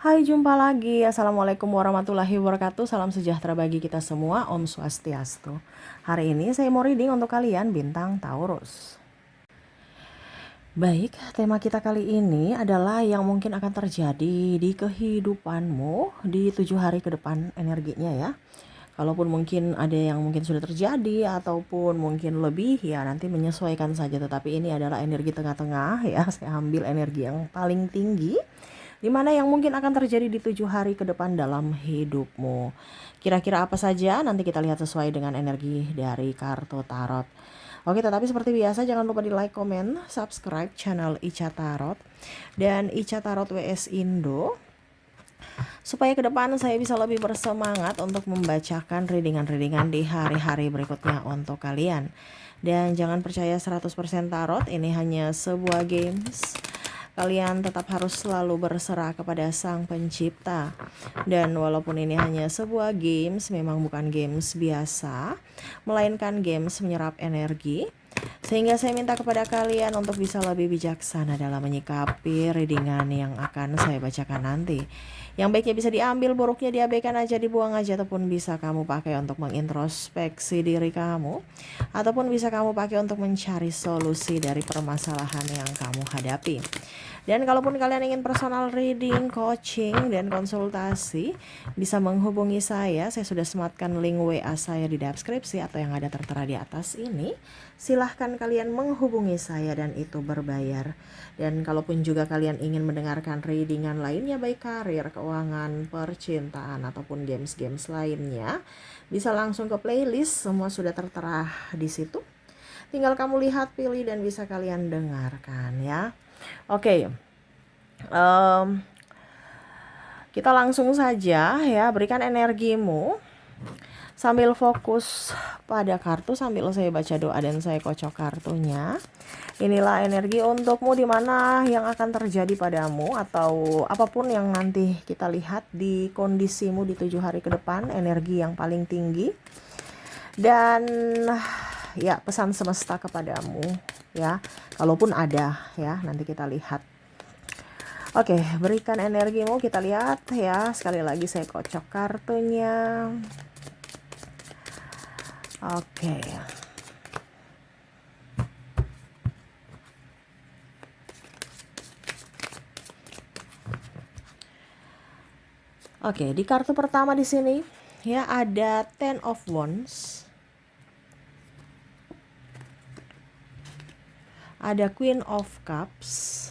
Hai, jumpa lagi. Assalamualaikum warahmatullahi wabarakatuh. Salam sejahtera bagi kita semua. Om Swastiastu. Hari ini saya mau reading untuk kalian bintang Taurus. Baik, tema kita kali ini adalah yang mungkin akan terjadi di kehidupanmu di 7 hari ke depan energinya ya. Kalaupun mungkin ada yang mungkin sudah terjadi ataupun mungkin lebih ya nanti menyesuaikan saja. Tetapi ini adalah energi tengah-tengah ya. Saya ambil energi yang paling tinggi. Dimana yang mungkin akan terjadi di 7 hari ke depan dalam hidupmu. Kira-kira apa saja nanti kita lihat sesuai dengan energi dari kartu tarot. Oke, tetapi seperti biasa jangan lupa di like, komen, subscribe channel Ica Tarot dan Ica Tarot WS Indo, supaya ke depan saya bisa lebih bersemangat untuk membacakan readingan-readingan di hari-hari berikutnya untuk kalian. Dan jangan percaya 100% tarot, ini hanya sebuah games. Kalian tetap harus selalu berserah kepada Sang Pencipta. Dan walaupun ini hanya sebuah games, memang bukan games biasa, melainkan games menyerap energi. Sehingga saya minta kepada kalian untuk bisa lebih bijaksana dalam menyikapi readingan yang akan saya bacakan nanti. Yang baiknya bisa diambil, buruknya diabaikan aja, dibuang aja, ataupun bisa kamu pakai untuk mengintrospeksi diri kamu, ataupun bisa kamu pakai untuk mencari solusi dari permasalahan yang kamu hadapi. Dan kalaupun kalian ingin personal reading, coaching, dan konsultasi, bisa menghubungi saya. Saya sudah sematkan link WA saya di deskripsi atau yang ada tertera di atas ini. Silahkan kalian menghubungi saya dan itu berbayar. Dan kalaupun juga kalian ingin mendengarkan readingan lainnya, baik karir, keuangan, percintaan, ataupun games-games lainnya, bisa langsung ke playlist, semua sudah tertera di situ. Tinggal kamu lihat, pilih, dan bisa kalian dengarkan ya. Oke, kita langsung saja ya, berikan energimu sambil fokus pada kartu sambil saya baca doa dan saya kocok kartunya. Inilah energi untukmu di mana yang akan terjadi padamu atau apapun yang nanti kita lihat di kondisimu di 7 hari ke depan, energi yang paling tinggi. Dan ya, pesan semesta kepadamu ya, kalaupun ada ya, nanti kita lihat. Oke, berikan energimu, kita lihat ya. Sekali lagi saya kocok kartunya. Oke. Oke, di kartu pertama di sini ya ada Ten of Wands. Ada Queen of Cups.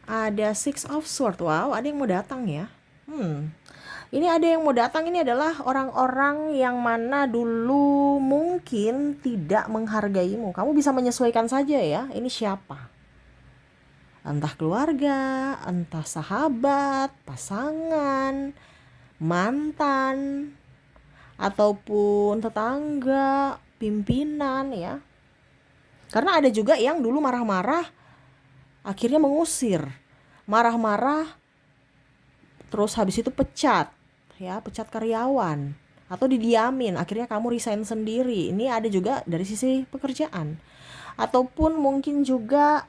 Ada Six of Swords. Wow, ada yang mau datang ya. Ini ada yang mau datang, ini adalah orang-orang yang mana dulu mungkin tidak menghargaimu. Kamu bisa menyesuaikan saja ya, ini siapa. Entah keluarga, entah sahabat, pasangan, mantan, ataupun tetangga, pimpinan ya. Karena ada juga yang dulu marah-marah, akhirnya mengusir. Marah-marah, terus habis itu pecat karyawan. Atau didiamin, akhirnya kamu resign sendiri. Ini ada juga dari sisi pekerjaan. Ataupun mungkin juga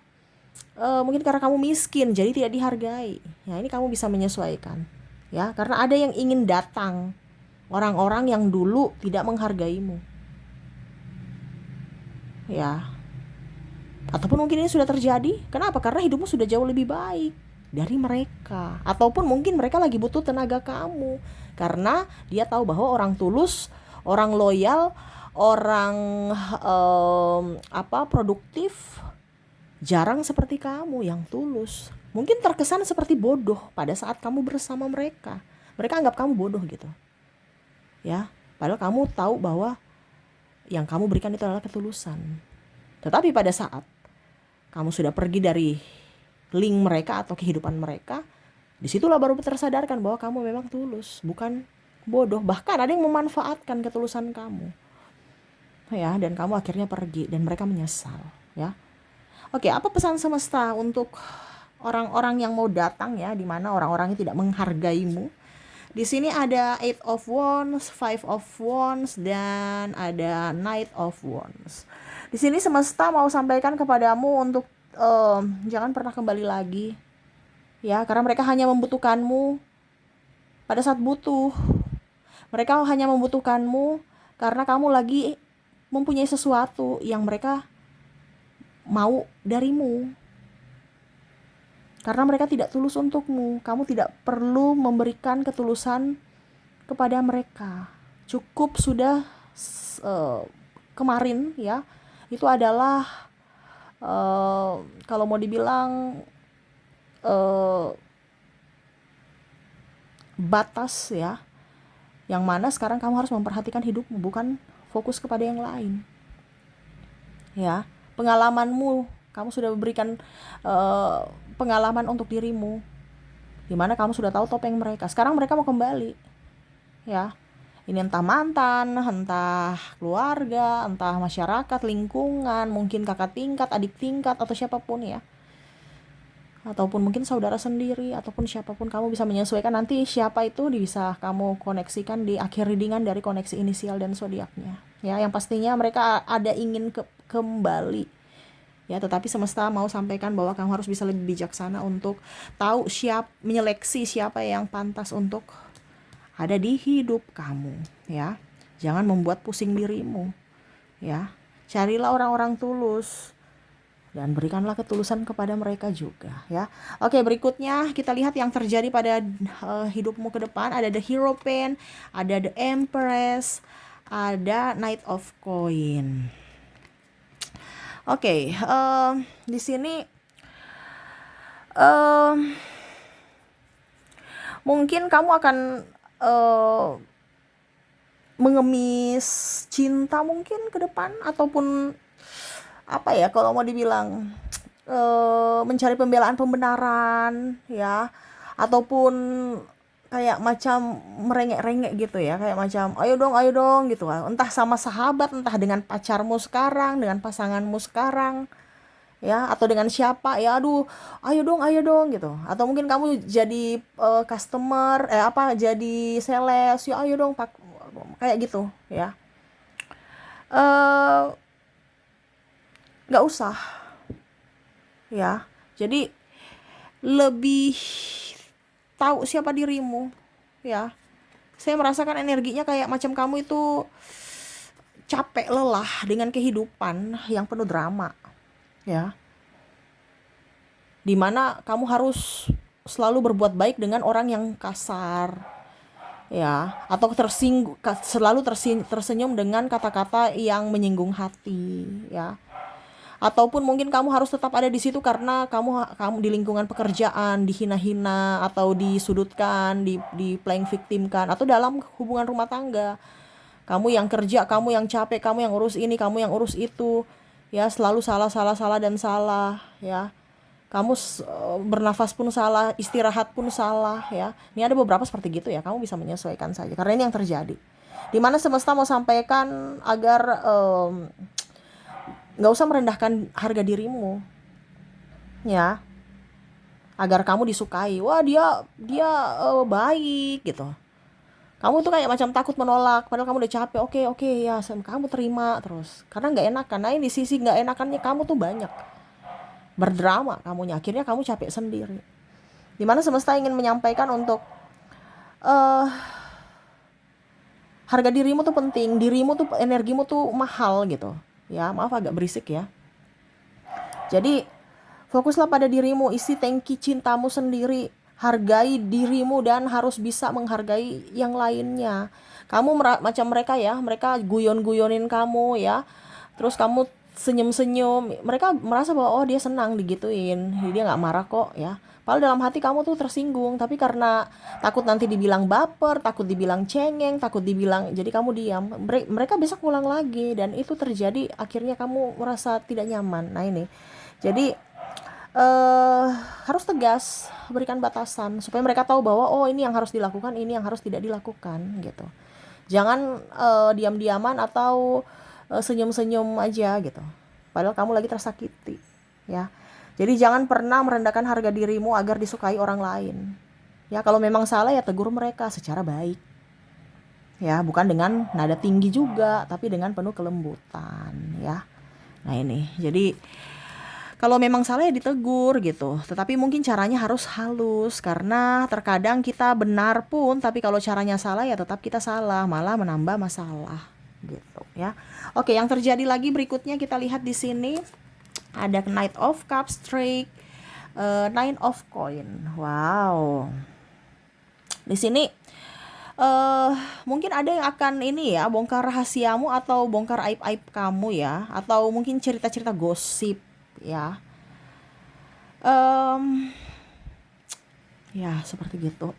mungkin karena kamu miskin, jadi tidak dihargai. Ya, ini kamu bisa menyesuaikan. Ya, karena ada yang ingin datang. Orang-orang yang dulu tidak menghargaimu. Ya, ataupun mungkin ini sudah terjadi. Kenapa? Karena hidupmu sudah jauh lebih baik dari mereka. Ataupun mungkin mereka lagi butuh tenaga kamu. Karena dia tahu bahwa orang tulus, orang loyal, orang produktif, jarang seperti kamu yang tulus. Mungkin terkesan seperti bodoh pada saat kamu bersama mereka. Mereka anggap kamu bodoh gitu. Ya, padahal kamu tahu bahwa yang kamu berikan itu adalah ketulusan. Tetapi pada saat kamu sudah pergi dari link mereka atau kehidupan mereka, disitulah baru tersadarkan bahwa kamu memang tulus, bukan bodoh. Bahkan ada yang memanfaatkan ketulusan kamu, ya, dan kamu akhirnya pergi dan mereka menyesal, ya. Oke, apa pesan semesta untuk orang-orang yang mau datang ya, di mana orang-orang yang tidak menghargaimu? Di sini ada Eight of Wands, Five of Wands, dan ada Knight of Wands. Di sini semesta mau sampaikan kepadamu untuk jangan pernah kembali lagi Ya, karena mereka hanya membutuhkanmu pada saat butuh. Mereka hanya membutuhkanmu karena kamu lagi mempunyai sesuatu yang mereka mau darimu. Karena mereka tidak tulus untukmu. Kamu tidak perlu memberikan ketulusan kepada mereka. Cukup sudah kemarin ya. Itu adalah kalau mau dibilang batas ya. Yang mana sekarang kamu harus memperhatikan hidupmu, bukan fokus kepada yang lain. Ya, pengalamanmu, kamu sudah memberikan pengalaman untuk dirimu, dimana kamu sudah tahu topeng mereka. Sekarang mereka mau kembali, ya. Ini entah mantan, entah keluarga, entah masyarakat, lingkungan, mungkin kakak tingkat, adik tingkat, atau siapapun ya. Ataupun mungkin saudara sendiri, ataupun siapapun, kamu bisa menyesuaikan nanti siapa itu bisa kamu koneksikan di akhir readingan dari koneksi inisial dan zodiaknya. Ya, yang pastinya mereka ada ingin kembali. Ya, tetapi semesta mau sampaikan bahwa kamu harus bisa lebih bijaksana untuk tahu menyeleksi siapa yang pantas untuk ada di hidup kamu, ya. Jangan membuat pusing dirimu, ya. Carilah orang-orang tulus dan berikanlah ketulusan kepada mereka juga, ya. Oke, berikutnya kita lihat yang terjadi pada hidupmu ke depan. Ada the Hierophant, ada the Empress, ada Knight of Coin. Oke, di sini mungkin kamu akan mengemis cinta mungkin ke depan, ataupun apa ya kalau mau dibilang mencari pembenaran ya, ataupun kayak macam merengek-rengek gitu ya, kayak macam ayo dong gitu, entah sama sahabat, entah dengan pacarmu sekarang, dengan pasanganmu sekarang ya, atau dengan siapa ya, aduh ayo dong gitu. Atau mungkin kamu jadi customer jadi sales ya, ayo dong kayak gitu ya. Nggak usah ya, jadi lebih tahu siapa dirimu ya. Saya merasakan energinya kayak macam kamu itu capek lelah dengan kehidupan yang penuh drama ya, dimana kamu harus selalu berbuat baik dengan orang yang kasar ya, atau selalu tersenyum dengan kata-kata yang menyinggung hati ya. Ataupun mungkin kamu harus tetap ada di situ karena kamu di lingkungan pekerjaan dihina-hina atau disudutkan, di playing victimkan, atau dalam hubungan rumah tangga. Kamu yang kerja, kamu yang capek, kamu yang urus ini, kamu yang urus itu. Ya, selalu salah dan salah ya. Kamu bernafas pun salah, istirahat pun salah ya. Ini ada beberapa seperti gitu ya. Kamu bisa menyesuaikan saja karena ini yang terjadi. Dimana semesta mau sampaikan agar nggak usah merendahkan harga dirimu ya, agar kamu disukai. Wah, dia baik gitu. Kamu tuh kayak macam takut menolak padahal kamu udah capek. Oke ya, kamu terima terus karena nggak enakan. Nah, ini sisi nggak enakannya kamu tuh banyak, berdrama kamunya, akhirnya kamu capek sendiri. Dimana semesta ingin menyampaikan untuk harga dirimu tuh penting, dirimu tuh, energimu tuh mahal gitu ya. Maaf agak berisik ya. Jadi fokuslah pada dirimu, isi tangki cintamu sendiri, hargai dirimu dan harus bisa menghargai yang lainnya. Kamu macam mereka ya, mereka guyon-guyonin kamu ya, terus kamu senyum-senyum, mereka merasa bahwa oh dia senang digituin, dia nggak marah kok ya. Padahal dalam hati kamu tuh tersinggung, tapi karena takut nanti dibilang baper, takut dibilang cengeng, takut dibilang, jadi kamu diam. Mereka besok pulang lagi dan itu terjadi, akhirnya kamu merasa tidak nyaman. Nah ini, jadi harus tegas, berikan batasan supaya mereka tahu bahwa oh ini yang harus dilakukan, ini yang harus tidak dilakukan gitu. Jangan diam-diaman atau senyum-senyum aja gitu, padahal kamu lagi tersakiti ya. Jadi jangan pernah merendahkan harga dirimu agar disukai orang lain ya. Kalau memang salah ya tegur mereka secara baik ya, bukan dengan nada tinggi juga, tapi dengan penuh kelembutan ya. Nah ini, jadi Kalau memang salah ya ditegur gitu, tetapi mungkin caranya harus halus karena terkadang kita benar pun tapi kalau caranya salah ya tetap kita salah, malah menambah masalah gitu ya. Oke, yang terjadi lagi berikutnya kita lihat di sini ada Knight of Cups, Strike, Nine of Coin. Wow. Di sini mungkin ada yang akan ini ya, bongkar rahasiamu atau bongkar aib-aib kamu ya, atau mungkin cerita-cerita gosip ya. Em, ya seperti gitu.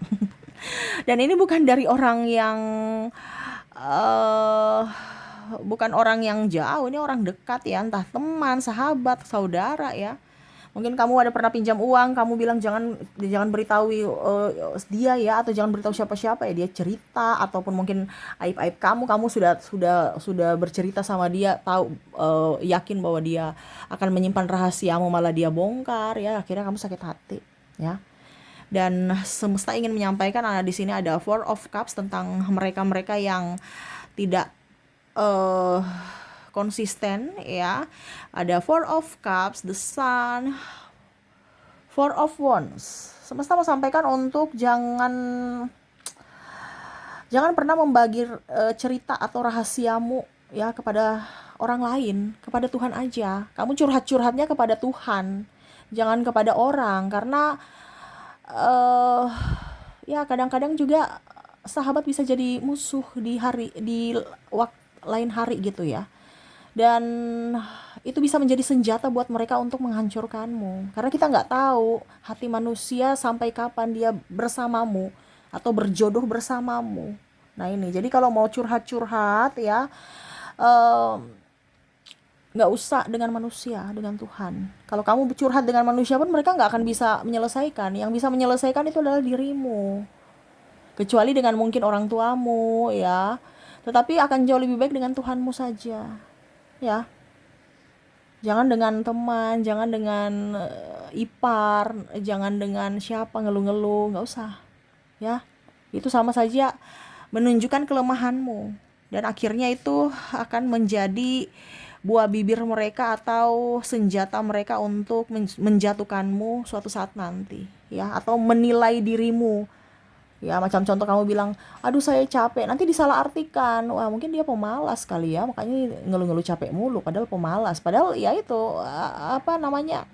Dan ini bukan dari orang yang eh bukan orang yang jauh, ini orang dekat ya, entah teman, sahabat, saudara ya. Mungkin kamu ada pernah pinjam uang, kamu bilang jangan jangan beritahu dia ya, atau jangan beritahu siapa-siapa ya, dia cerita ataupun mungkin aib-aib kamu sudah bercerita sama dia, tahu yakin bahwa dia akan menyimpan rahasiamu malah dia bongkar ya, akhirnya kamu sakit hati ya. Dan semesta ingin menyampaikan di sini ada Four of Cups tentang mereka-mereka yang tidak eh konsisten ya. Ada Four of Cups, the Sun, Four of Wands. Semesta mau sampaikan untuk jangan pernah membagi cerita atau rahasiamu ya kepada orang lain, kepada Tuhan aja. Kamu curhatnya kepada Tuhan, jangan kepada orang, karena ya kadang-kadang juga sahabat bisa jadi musuh di lain hari gitu ya. Dan itu bisa menjadi senjata buat mereka untuk menghancurkanmu, karena kita nggak tahu hati manusia sampai kapan dia bersamamu atau berjodoh bersamamu. Nah ini, jadi kalau mau curhat ya, nggak usah dengan manusia, dengan Tuhan. Kalau kamu curhat dengan manusia pun mereka nggak akan bisa menyelesaikan. Yang bisa menyelesaikan itu adalah dirimu, kecuali dengan mungkin orang tuamu ya, tetapi akan jauh lebih baik dengan Tuhanmu saja ya. Jangan dengan teman, jangan dengan ipar, jangan dengan siapa ngeluh-ngeluh, nggak usah ya. Itu sama saja menunjukkan kelemahanmu, dan akhirnya itu akan menjadi buah bibir mereka atau senjata mereka untuk menjatuhkanmu suatu saat nanti ya, atau menilai dirimu ya. Macam contoh kamu bilang, aduh saya capek, nanti disalahartikan, wah mungkin dia pemalas kali ya, makanya ngeluh-ngeluh capek mulu, padahal pemalas. Padahal ya itu apa namanya,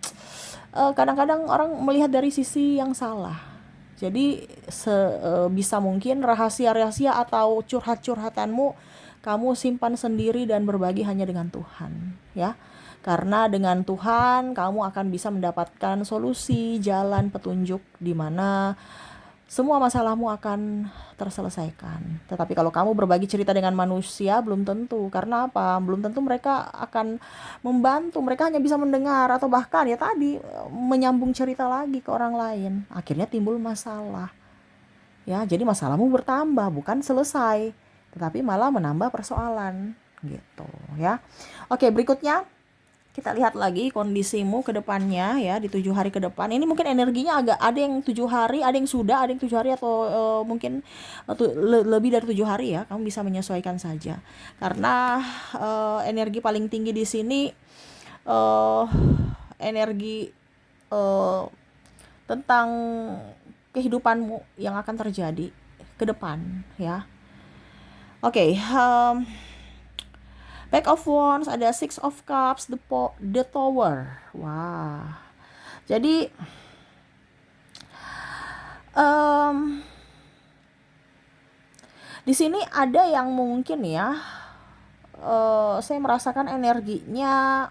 kadang-kadang orang melihat dari sisi yang salah. Jadi bisa mungkin rahasia-rahasia atau curhat-curhatanmu kamu simpan sendiri dan berbagi hanya dengan Tuhan ya. Karena dengan Tuhan kamu akan bisa mendapatkan solusi, jalan petunjuk di mana semua masalahmu akan terselesaikan. Tetapi kalau kamu berbagi cerita dengan manusia, belum tentu. Karena apa? Belum tentu mereka akan membantu. Mereka hanya bisa mendengar atau bahkan ya tadi menyambung cerita lagi ke orang lain. Akhirnya timbul masalah. Ya, jadi masalahmu bertambah, bukan selesai, tetapi malah menambah persoalan gitu ya. Oke, berikutnya kita lihat lagi kondisimu ke depannya ya, di 7 hari ke depan. Ini mungkin energinya agak ada yang 7 hari, ada yang sudah, ada yang 7 hari atau mungkin lebih dari 7 hari ya. Kamu bisa menyesuaikan saja. Karena energi paling tinggi di sini energi tentang kehidupanmu yang akan terjadi ke depan ya. Oke, Back of Wands, ada Six of Cups, the Tower. Wah. Jadi di sini ada yang mungkin ya, saya merasakan energinya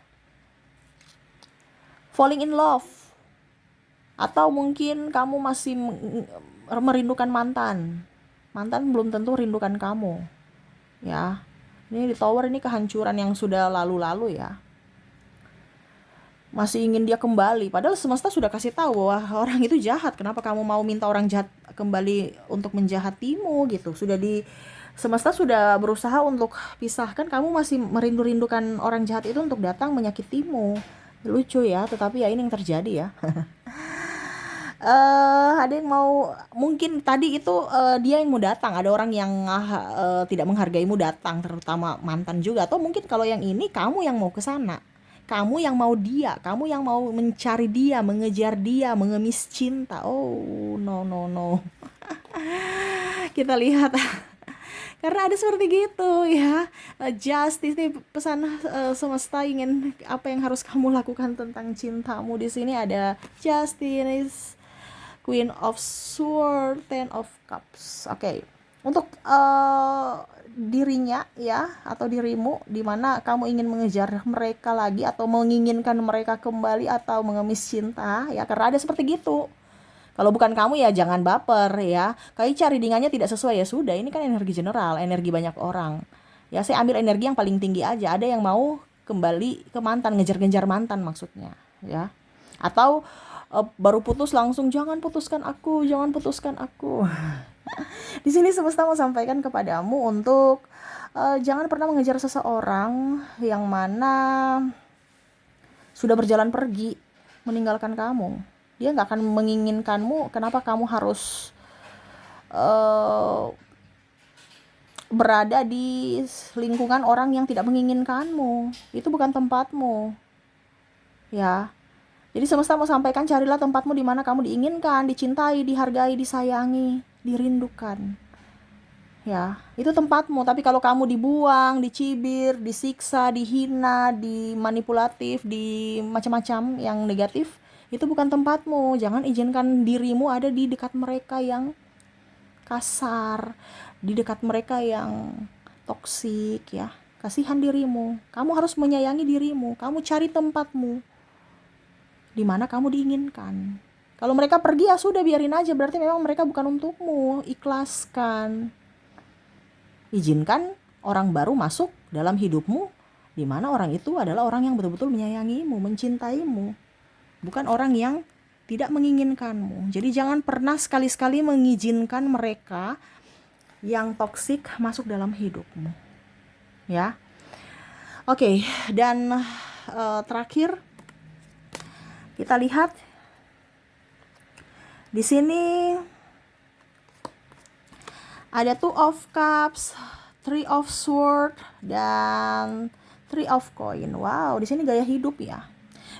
falling in love, atau mungkin kamu masih merindukan mantan. Mantan belum tentu rindukan kamu ya. Ini di Tower, ini kehancuran yang sudah lalu-lalu ya. Masih ingin dia kembali, padahal semesta sudah kasih tahu bahwa orang itu jahat. Kenapa kamu mau minta orang jahat kembali untuk menjahatimu gitu? Semesta sudah berusaha untuk pisahkan, kamu masih merindukan orang jahat itu untuk datang menyakitimu. Lucu ya, tetapi ya ini yang terjadi ya. Ada yang mau, mungkin tadi itu dia yang mau datang, ada orang yang tidak menghargaimu datang, terutama mantan juga, atau mungkin kalau yang ini kamu yang mau ke sana. Kamu yang mau dia, kamu yang mau mencari dia, mengejar dia, mengemis cinta. Oh, no, no, no. Kita lihat karena ada seperti gitu ya. Justice nih, pesan semesta ingin apa yang harus kamu lakukan tentang cintamu. Di sini ada Justice, Queen of Swords, Ten of Cups. Oke. Untuk dirinya ya, atau dirimu, di mana kamu ingin mengejar mereka lagi atau menginginkan mereka kembali atau mengemis cinta ya, karena ada seperti gitu. Kalau bukan kamu ya jangan baper ya. Kayak cari dingannya tidak sesuai ya sudah, ini kan energi general, energi banyak orang. Ya saya ambil energi yang paling tinggi aja. Ada yang mau kembali ke mantan, ngejar-ngejar mantan maksudnya, ya. Atau baru putus langsung jangan putuskan aku, jangan putuskan aku. Di sini semesta mau sampaikan kepadamu untuk jangan pernah mengejar seseorang yang mana sudah berjalan pergi, meninggalkan kamu. Dia nggak akan menginginkanmu. Kenapa kamu harus berada di lingkungan orang yang tidak menginginkanmu? Itu bukan tempatmu, ya. Jadi semesta mau sampaikan, carilah tempatmu di mana kamu diinginkan, dicintai, dihargai, disayangi, dirindukan. Ya, itu tempatmu. Tapi kalau kamu dibuang, dicibir, disiksa, dihina, dimanipulatif, di macam-macam yang negatif, itu bukan tempatmu. Jangan izinkan dirimu ada di dekat mereka yang kasar, di dekat mereka yang toksik ya. Kasihan dirimu. Kamu harus menyayangi dirimu. Kamu cari tempatmu di mana kamu diinginkan. Kalau mereka pergi ya sudah, biarin aja, berarti memang mereka bukan untukmu. Ikhlaskan. Izinkan orang baru masuk dalam hidupmu, di mana orang itu adalah orang yang betul-betul menyayangimu, mencintaimu, bukan orang yang tidak menginginkanmu. Jadi jangan pernah sekali-sekali mengizinkan mereka yang toksik masuk dalam hidupmu, ya. Oke, dan terakhir kita lihat di sini ada Two of Cups, Three of Swords, dan Three of Coin. Wow, di sini gaya hidup ya.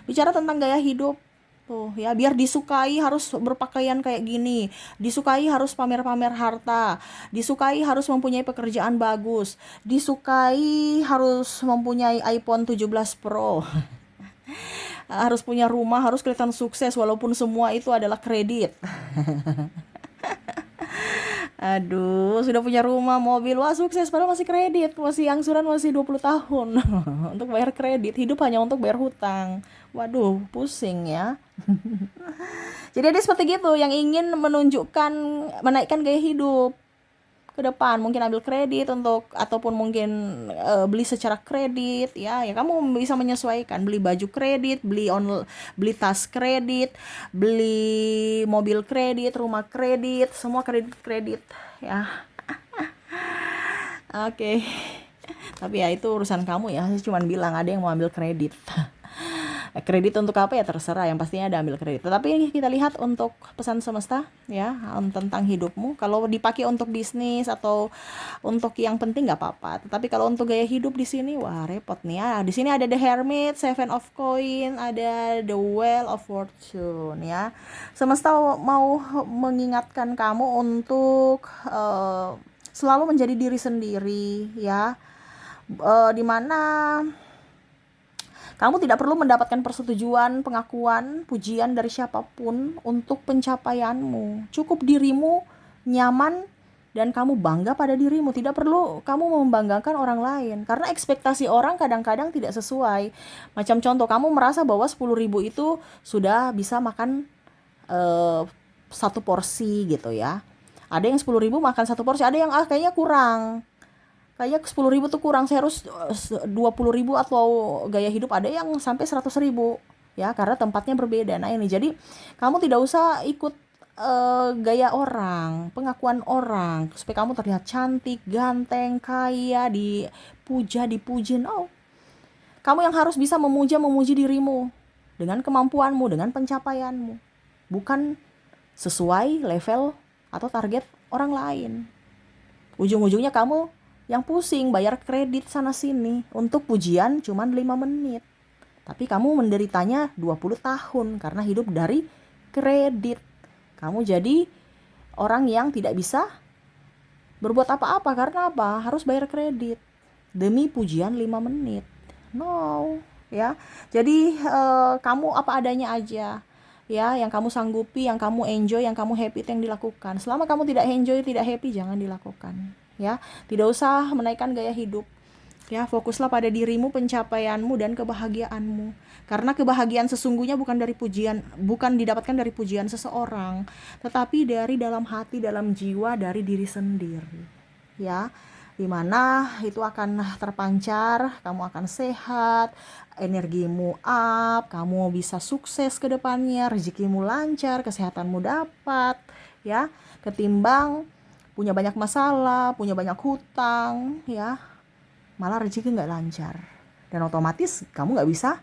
Bicara tentang gaya hidup tuh ya, biar disukai harus berpakaian kayak gini, disukai harus pamer-pamer harta, disukai harus mempunyai pekerjaan bagus, disukai harus mempunyai iPhone 17 Pro. Harus punya rumah, harus kelihatan sukses walaupun semua itu adalah kredit. Aduh, sudah punya rumah, mobil, wah sukses, padahal masih kredit, masih angsuran masih 20 tahun untuk bayar kredit, hidup hanya untuk bayar hutang. Waduh, pusing ya. Jadi ada seperti gitu yang ingin menunjukkan, menaikkan gaya hidup ke depan, mungkin ambil kredit untuk, ataupun mungkin beli secara kredit ya. Ya kamu bisa menyesuaikan, beli baju kredit, beli tas kredit, beli mobil kredit, rumah kredit, semua kredit ya. Oke. Tapi ya itu urusan kamu ya. Saya cuma bilang ada yang mau ambil kredit. Kredit untuk apa ya terserah, yang pastinya ada ambil kredit. Tetapi ini kita lihat untuk pesan semesta ya, tentang hidupmu. Kalau dipakai untuk bisnis atau untuk yang penting nggak apa-apa. Tetapi kalau untuk gaya hidup di sini, wah repot nih ya. Di sini ada The Hermit, Seven of Coin, ada The Wheel of Fortune ya. Semesta mau mengingatkan kamu untuk selalu menjadi diri sendiri ya. Dimana kamu tidak perlu mendapatkan persetujuan, pengakuan, pujian dari siapapun untuk pencapaianmu. Cukup dirimu nyaman dan kamu bangga pada dirimu. Tidak perlu kamu membanggakan orang lain. Karena ekspektasi orang kadang-kadang tidak sesuai. Macam contoh, kamu merasa bahwa 10.000 itu sudah bisa makan satu porsi gitu ya. Ada yang 10.000 makan satu porsi, ada yang kayaknya kurang. Kayaknya 10.000 tuh kurang, saya harus 20.000 atau gaya hidup ada yang sampai 100.000 ya, karena tempatnya berbeda. Nah ini, jadi kamu tidak usah ikut gaya orang, pengakuan orang supaya kamu terlihat cantik, ganteng, kaya, dipuja, dipuji. No, kamu yang harus bisa memuji dirimu dengan kemampuanmu, dengan pencapaianmu, bukan sesuai level atau target orang lain. Ujung-ujungnya kamu yang pusing bayar kredit sana sini untuk pujian cuman 5 menit. Tapi kamu menderitanya 20 tahun karena hidup dari kredit. Kamu jadi orang yang tidak bisa berbuat apa-apa karena apa? Harus bayar kredit demi pujian 5 menit. No, ya. Jadi kamu apa adanya aja. Ya, yang kamu sanggupi, yang kamu enjoy, yang kamu happy itu yang dilakukan. Selama kamu tidak enjoy, tidak happy, jangan dilakukan. Ya, tidak usah menaikkan gaya hidup. Ya, fokuslah pada dirimu, pencapaianmu dan kebahagiaanmu. Karena kebahagiaan sesungguhnya bukan dari pujian, bukan didapatkan dari pujian seseorang, tetapi dari dalam hati, dalam jiwa, dari diri sendiri. Ya, dimana itu akan terpancar, kamu akan sehat, energimu up, kamu bisa sukses ke depannya, rezekimu lancar, kesehatanmu dapat, ya, ketimbang punya banyak masalah, punya banyak hutang, ya, malah rezeki nggak lancar. Dan otomatis kamu nggak bisa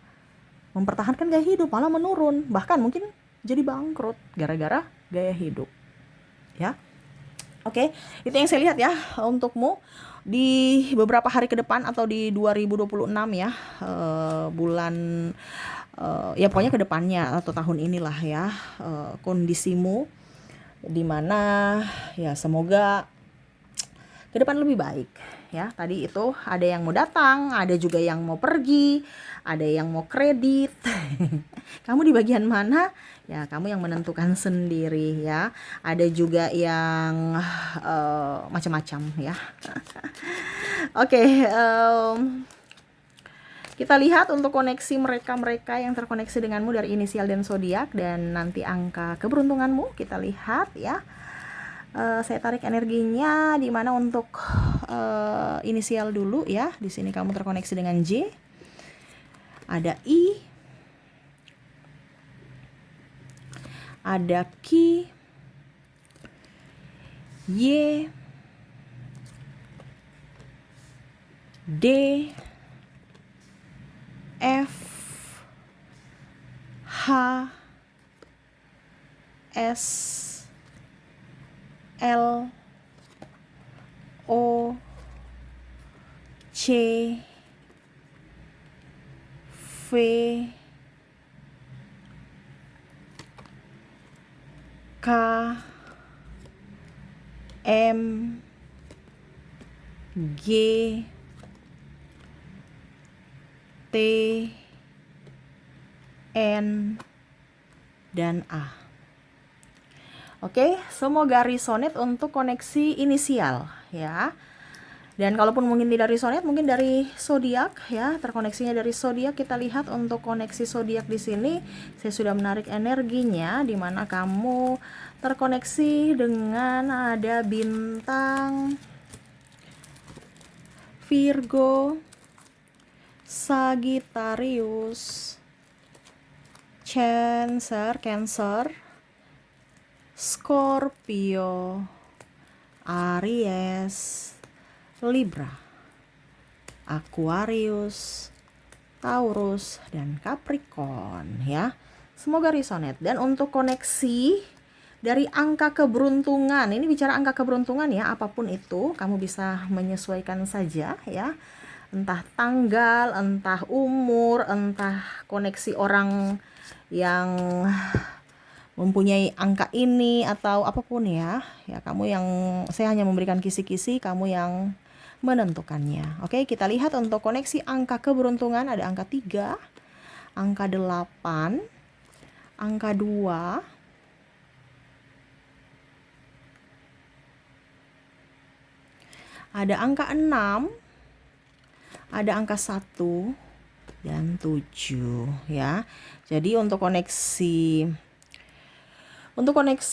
mempertahankan gaya hidup, malah menurun, bahkan mungkin jadi bangkrut gara-gara gaya hidup, ya. Oke, itu yang saya lihat ya untukmu di beberapa hari ke depan atau di 2026 ya, bulan ya pokoknya ke depannya atau tahun inilah ya, kondisimu dimana ya semoga ke depan lebih baik ya. Tadi itu ada yang mau datang, ada juga yang mau pergi, ada yang mau kredit. Kamu di bagian mana? Ya, kamu yang menentukan sendiri ya. Ada juga yang macam-macam ya. Oke, kita lihat untuk koneksi mereka-mereka yang terkoneksi denganmu dari inisial dan zodiak dan nanti angka keberuntunganmu kita lihat ya. Saya tarik energinya di mana untuk inisial dulu ya. Di sini kamu terkoneksi dengan J. Ada I. Ada Q. Y. D. F. H. S. L. O. C. V. K. M. G. T. N. Dan A. Oke, semoga resonate untuk koneksi inisial ya. Dan kalaupun mungkin tidak resonate, mungkin dari zodiak ya, terkoneksinya dari zodiak. Kita lihat untuk koneksi zodiak di sini. Saya sudah menarik energinya di mana kamu terkoneksi dengan ada bintang Virgo, Sagittarius, Cancer, Scorpio, Aries, Libra, Aquarius, Taurus, dan Capricorn ya. Semoga resonate. Dan untuk koneksi dari angka keberuntungan, ini bicara angka keberuntungan ya, apapun itu kamu bisa menyesuaikan saja ya. Entah tanggal, entah umur, entah koneksi orang yang mempunyai angka ini atau apapun ya. Ya kamu yang, saya hanya memberikan kisi-kisi, kamu yang menentukannya. Oke, kita lihat untuk koneksi angka keberuntungan ada angka 3, angka 8, angka 2, ada angka 6, ada angka 1 dan 7 ya. Jadi untuk koneksi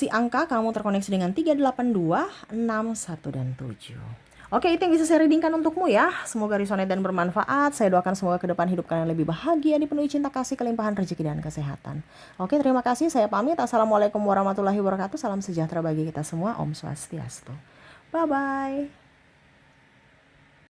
angka kamu terkoneksi dengan 382, 6, 1 dan 7. Oke, itu yang bisa saya readingkan untukmu ya. Semoga resonate dan bermanfaat. Saya doakan semoga ke depan hidup kalian lebih bahagia, dipenuhi cinta kasih, kelimpahan rezeki dan kesehatan. Oke, terima kasih. Saya pamit. Assalamualaikum warahmatullahi wabarakatuh. Salam sejahtera bagi kita semua. Om Swastiastu. Bye bye.